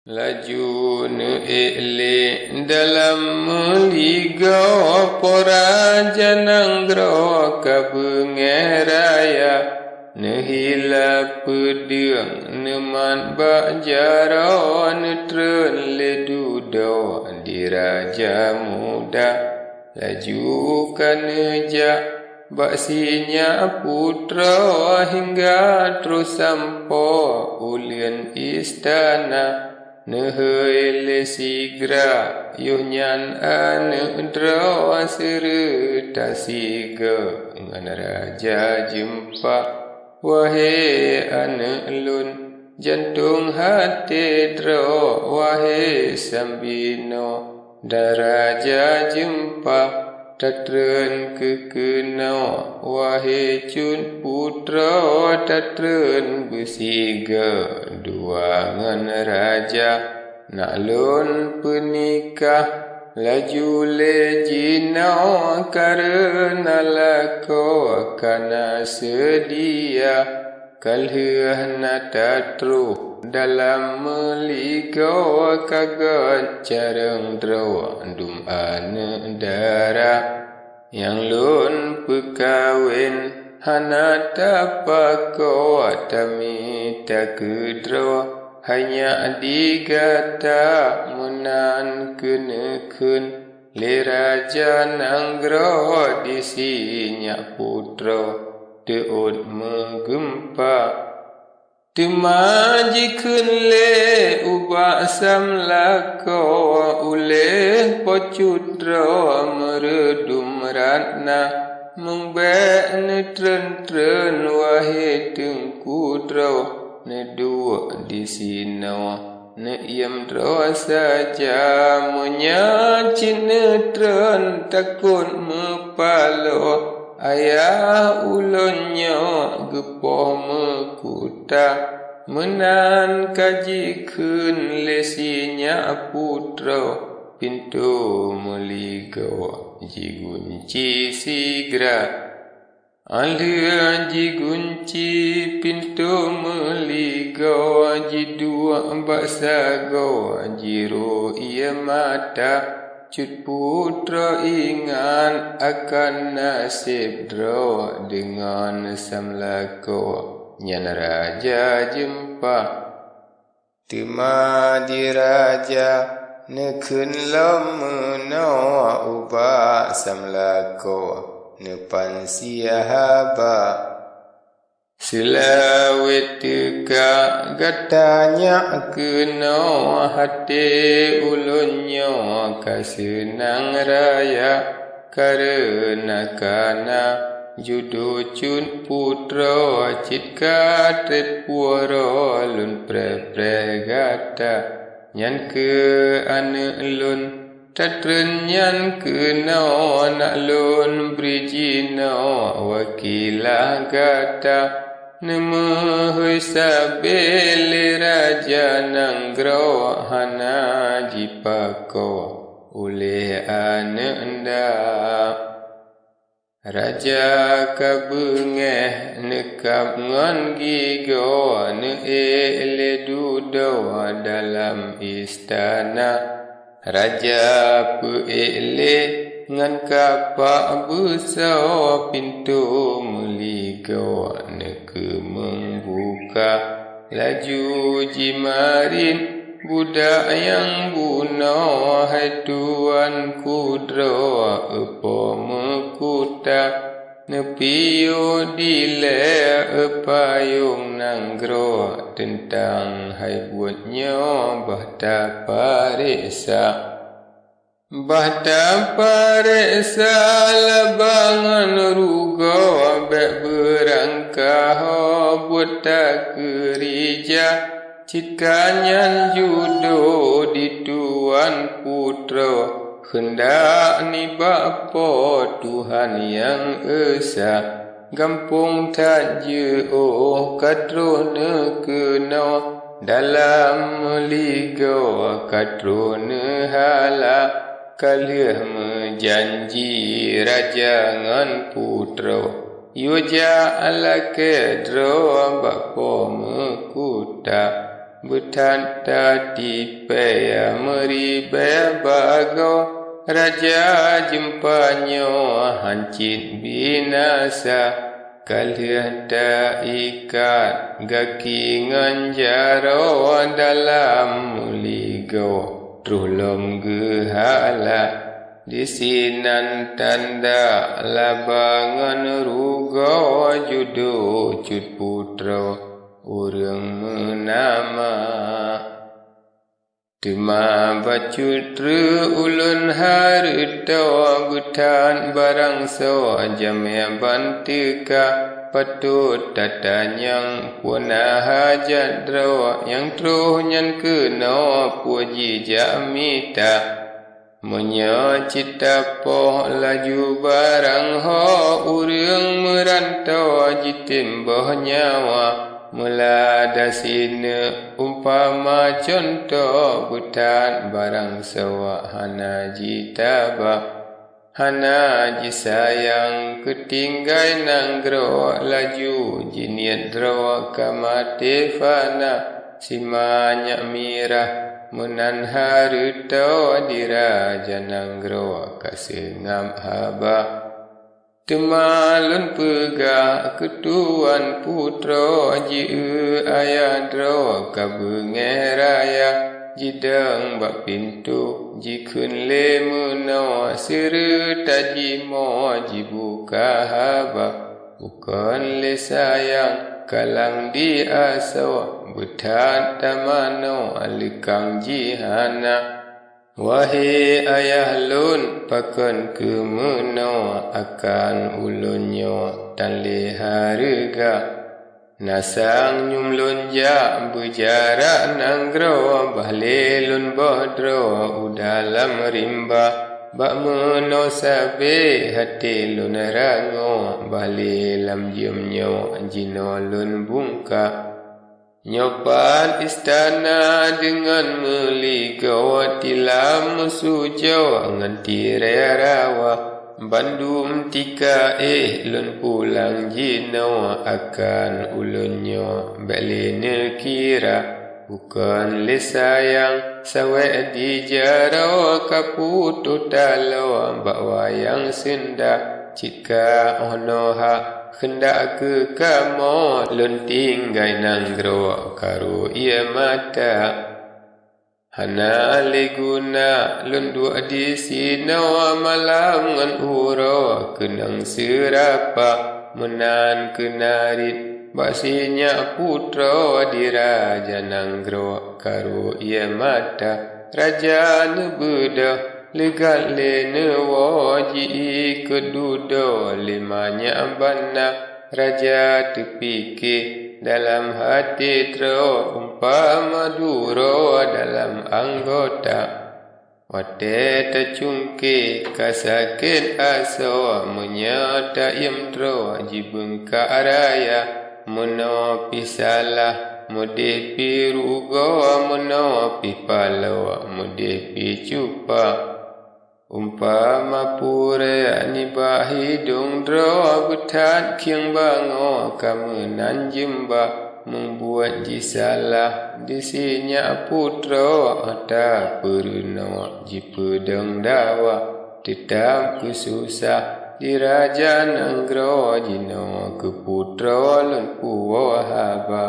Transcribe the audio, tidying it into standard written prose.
Laju ele dalam meligo poraja nanggro kabengeraya nehila pedeng neman bajaro netren ledudo diraja muda laju kaneja baksinya putra hingga terus sampo ulin istana Nehele sigra yuhnyan anedra serta siga ngan raja jumpa wahai anelun jantung hati dra wahai sambino daraja jumpa tatren kekena wahai cun putra tatren bersiga dua ngan raja naklun penikah laju lejina karena lako kana sedia kalheh natatru dalam meligo kagat careng draw dum ane dara yang lun pekawin hanata pako tami takudro hanya digata menan kenekun leraja nanggro disinya putra teut menggempa Temajikun le ubak samlako ule pocudra meredum ratna mengbek netren-tren wahai tengkudra nedua di sino neiyam dra saja menyacin netren takut mepalo ayah ulonnya gepoh mekuta menan kajikun lesinya putra pintu meligo jigunci sigra alia jigunci pintu meligo jidua baksago jiru ia mata Cut putra ingat akan nasib dra dengan samlako nyan raja jumpa tema diraja nekun lamena ubak samlako nepan siahaba Selawet teka gatanya kena hati ulunnya kasenang raya karena kana judo cun putra citka tret puara lun pre gata nyan ke ane lun tatren nyan kena nak lun brijina wakilah gata Namahu sabili raja nanggro hana jipako ule ananda Raja kabengeh nekap ngan gigo ne ele dudo dalam istana Raja peele ngan kapak besar pintu meligo neke membuka laju jimarin budak yang bunuh hai tuan kudra apa mekuta nepiyo dile payung nanggro tentang hai buatnya bahta parisa Bahta parisa labangan ruga bek berangkah buat tak kerja Cikanyan judo di tuan putra hendak ni bapa Tuhan yang esa gampung tak je kadrona kena dalam meligo kadrona hala kalih menjanji raja ngan putra yuja ala kedro bapa mekuta Butan tadi paya meri bago Raja jempanya hancit binasa Kalian tak ikat gaki nganjaro dalam muligo Trulom gehala di sinan tanda labangan rugo judo cut putra urang menama Tema bacutra ulun harta butan barang so jamnya bantika patut tatanyang puna hajat drawa yang truh nyan kena puji jamita Munya cita poh laju barang ho urang merantau jitimbah nyawa Mula dasina umpama contoh butan barang sawa hana jitaba Hana jisayang ketinggai nanggro laju jiniat drawa kamate fana Simanya mirah Munan harita diraja nanggro kasengam haba Temalun pegah ketuan putra jiu ayadro kabengeraya jidang bak pintu jikun lemuna siru tajimo jibuka haba bukan le sayang kalang di asawa butan tamano alikang jihana Wahai ayah lun pakan kemeno akan ulunyo tan leharga Nasang nyumlun ja berjarak nanggro bahle lun bodro udalam rimba Bak meno sabe hati lun rango bahle lam jemnyo jino lun bungka Nyopan istana dengan meligawa tilam sujawa nganti rawa Bandum tika lun pulang jinawa akan ulunyo balene kira Bukan le sayang sawe di jarawa kaputu talawa bawa yang senda Cika onoha hendak ke kamo lun tinggai nanggro karo ia mata Hana leguna lun dua di sinawa malam ngan uro kenang serapa menan kenarit basinya putra diraja nanggro karo ia mata raja nebeda Legal le waji kedudo limanya bana raja terfikir dalam hati tro umpama duro dalam anggota Wate tercungki kasakit aso menyata tro jibengka raya Meno pisalah mudepi rugo meno pipalo mudepi cupa Umpama pure anibah hidung draw butat kiang bango kamenan jemba membuat jisalah disinya putra ada perno jipedeng dawa tetap kesusah diraja nanggro jino ke putra lun puwa haba